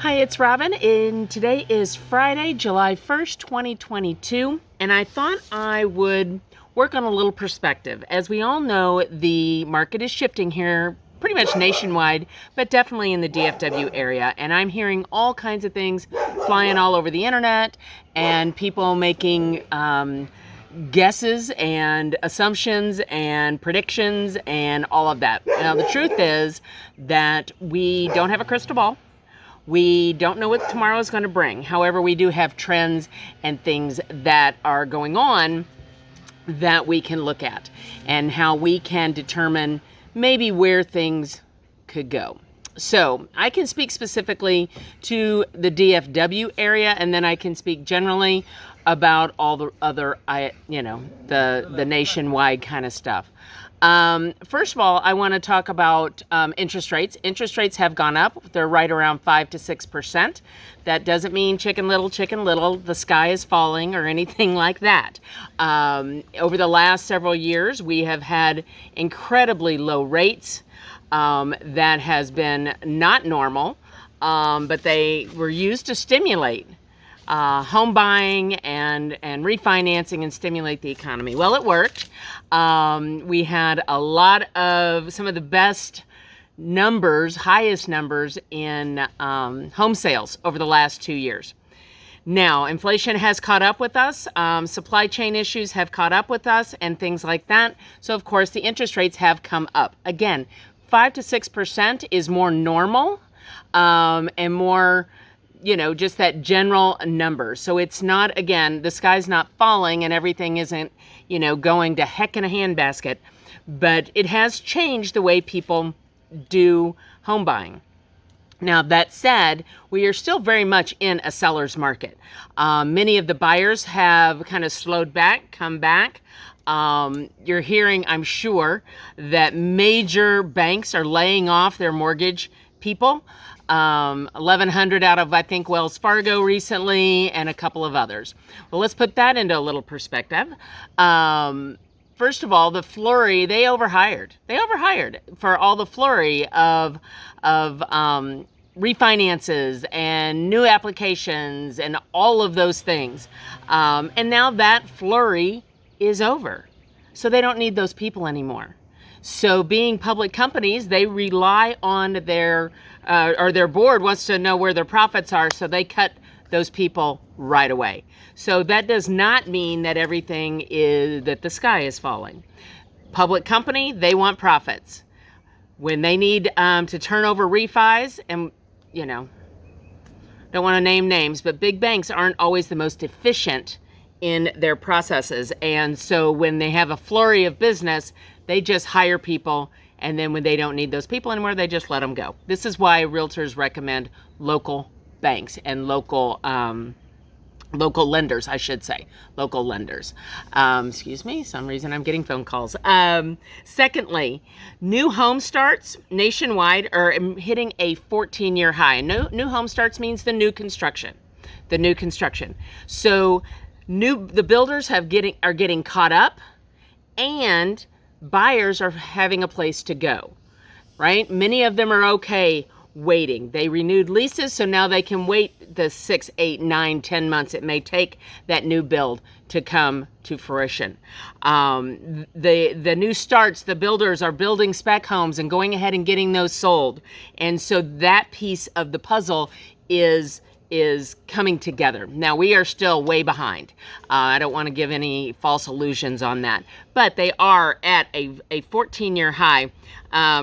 Hi, it's Robin, and today is Friday, July 1st, 2022, and I thought I would work on a little perspective. As we all know, the market is shifting here pretty much nationwide, but definitely in the DFW area, and I'm hearing all kinds of things flying all over the internet, and people making guesses and assumptions and predictions and all of that. Now, the truth is that we don't have a crystal ball. We don't know what tomorrow is going to bring. However, we do have trends and things that are going on that we can look at and how we can determine maybe where things could go. So I can speak specifically to the DFW area, and then I can speak generally about all the other, the nationwide kind of stuff. First of all, I want to talk about interest rates. Interest rates have gone up. They're right around 5 to 6%. That doesn't mean chicken little, the sky is falling or anything like that. Over the last several years, we have had incredibly low rates. That has been not normal, but they were used to stimulate home buying and refinancing and stimulate the economy. Well, it worked. We had a lot of some of the best numbers, highest numbers in home sales over the last 2 years. Now, inflation has caught up with us. Supply chain issues have caught up with us and things like that. So, of course, the interest rates have come up. Again, 5 to 6% is more normal and more, just that general number. So it's not, again, the sky's not falling and everything isn't, going to heck in a handbasket. But it has changed the way people do home buying. Now, that said, we are still very much in a seller's market. Many of the buyers have kind of slowed back, come back. You're hearing, I'm sure, that major banks are laying off their mortgage people. 1,100 out of, I think, Wells Fargo recently, and a couple of others. Well, let's put that into a little perspective. First of all, the flurry, they overhired. They overhired for all the flurry of refinances and new applications and all of those things. And now that flurry is over. So they don't need those people anymore. So being public companies, they rely on their board wants to know where their profits are, so they cut those people right away. So that does not mean that that the sky is falling. Public company, they want profits. When they need to turn over refis, and don't want to name names, but big banks aren't always the most efficient in their processes. And so when they have a flurry of business, they just hire people. And then when they don't need those people anymore, they just let them go. This is why realtors recommend local banks and local lenders, I should say. Local lenders. Excuse me, some reason I'm getting phone calls. Secondly, new home starts nationwide are hitting a 14-year high. New home starts means the new construction. The new construction. So the builders are getting caught up, and buyers are having a place to go, right? Many of them are okay waiting. They renewed leases, so now they can wait the 6, 8, 9, 10 months it may take that new build to come to fruition. The new starts, the builders are building spec homes and going ahead and getting those sold. And so that piece of the puzzle is coming together. Now, we are still way behind. I don't want to give any false illusions on that, but they are at a 14-year high.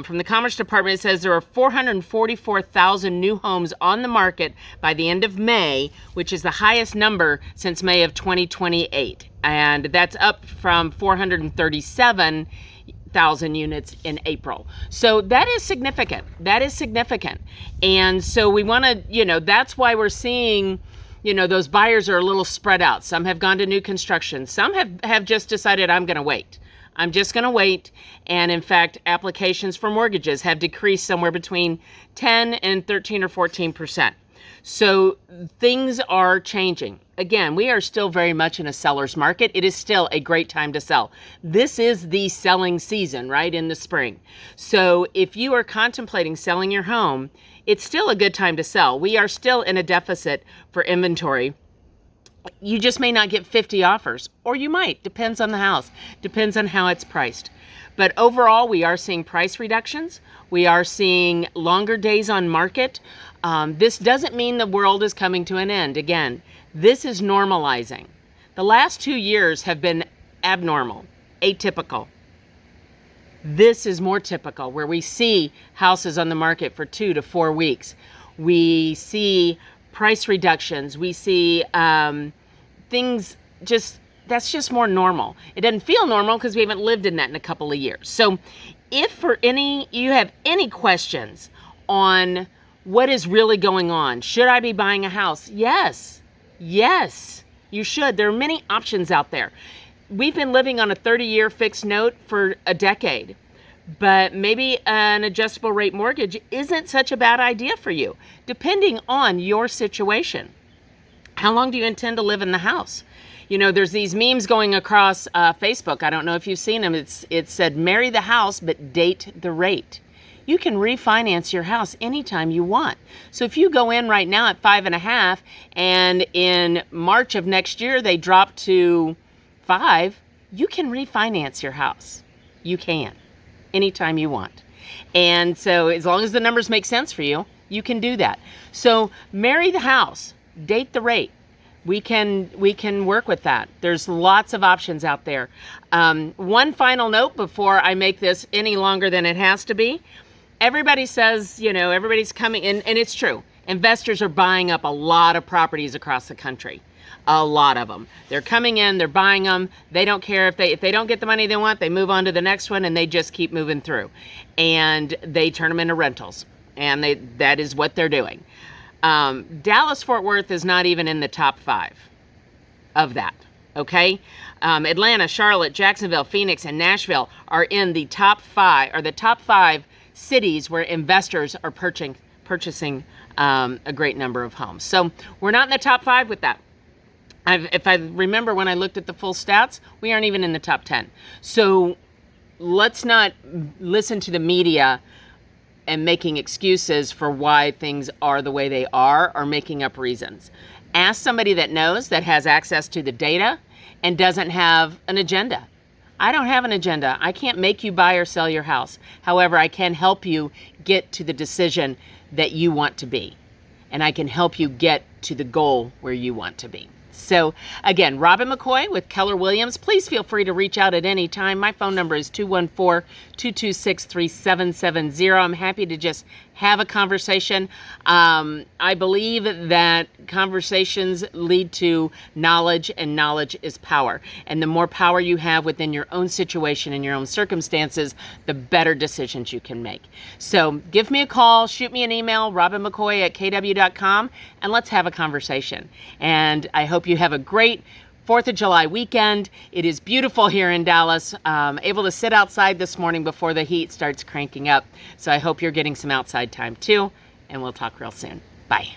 From the Commerce Department, it says there are 444,000 new homes on the market by the end of May, which is the highest number since May of 2028. And that's up from 437,000 units in April. So that is significant. And so we want to, that's why we're seeing, those buyers are a little spread out. Some have gone to new construction. Some have just decided, I'm just going to wait. And in fact, applications for mortgages have decreased somewhere between 10 and 13 or 14%. So things are changing. again, we are still very much in a seller's market. It is still a great time to sell. This is the selling season, right, in the spring. So if you are contemplating selling your home, it's still a good time to sell. We are still in a deficit for inventory. You just may not get 50 offers, or you might. Depends on the house. Depends on how it's priced. But overall, we are seeing price reductions. We are seeing longer days on market. This doesn't mean the world is coming to an end. Again, this is normalizing. The last 2 years have been abnormal, atypical. This is more typical, where we see houses on the market for 2 to 4 weeks. We see price reductions. We see things that's just more normal. It doesn't feel normal because we haven't lived in that in a couple of years. So if you have any questions on what is really going on, should I be buying a house? Yes, you should. There are many options out there. We've been living on a 30-year fixed note for a decade, but maybe an adjustable rate mortgage isn't such a bad idea for you, depending on your situation. How long do you intend to live in the house? You know, there's these memes going across Facebook. I don't know if you've seen them. It said, marry the house, but date the rate. You can refinance your house anytime you want. So if you go in right now at 5.5 and in March of next year they drop to 5, you can refinance your house. You can, anytime you want. And so as long as the numbers make sense for you, you can do that. So marry the house, date the rate. We can work with that. There's lots of options out there. One final note before I make this any longer than it has to be. Everybody says, everybody's coming in, and it's true. Investors are buying up a lot of properties across the country. A lot of them. They're coming in, they're buying them. They don't care if they don't get the money they want, they move on to the next one, and they just keep moving through. And they turn them into rentals. And that is what they're doing. Dallas-Fort Worth is not even in the top 5 of that, okay? Atlanta, Charlotte, Jacksonville, Phoenix, and Nashville are in the top 5, or the top 5 cities where investors are purchasing a great number of homes. So we're not in the top 5 with that. If I remember when I looked at the full stats, we aren't even in the top 10. So let's not listen to the media and making excuses for why things are the way they are, or making up reasons. Ask somebody that knows, that has access to the data, and doesn't have an agenda. I don't have an agenda. I can't make you buy or sell your house. However, I can help you get to the decision that you want to be. And I can help you get to the goal where you want to be. So again, Robin McCoy with Keller Williams. Please feel free to reach out at any time. My phone number is 214-226-3770. I'm happy to just have a conversation. I believe that conversations lead to knowledge, and knowledge is power. And the more power you have within your own situation and your own circumstances, the better decisions you can make. So give me a call, shoot me an email, RobinMcCoy@kw.com, and let's have a conversation. And I hope you have a great 4th of July weekend. It is beautiful here in Dallas. Able to sit outside this morning before the heat starts cranking up. So I hope you're getting some outside time too. And we'll talk real soon. Bye.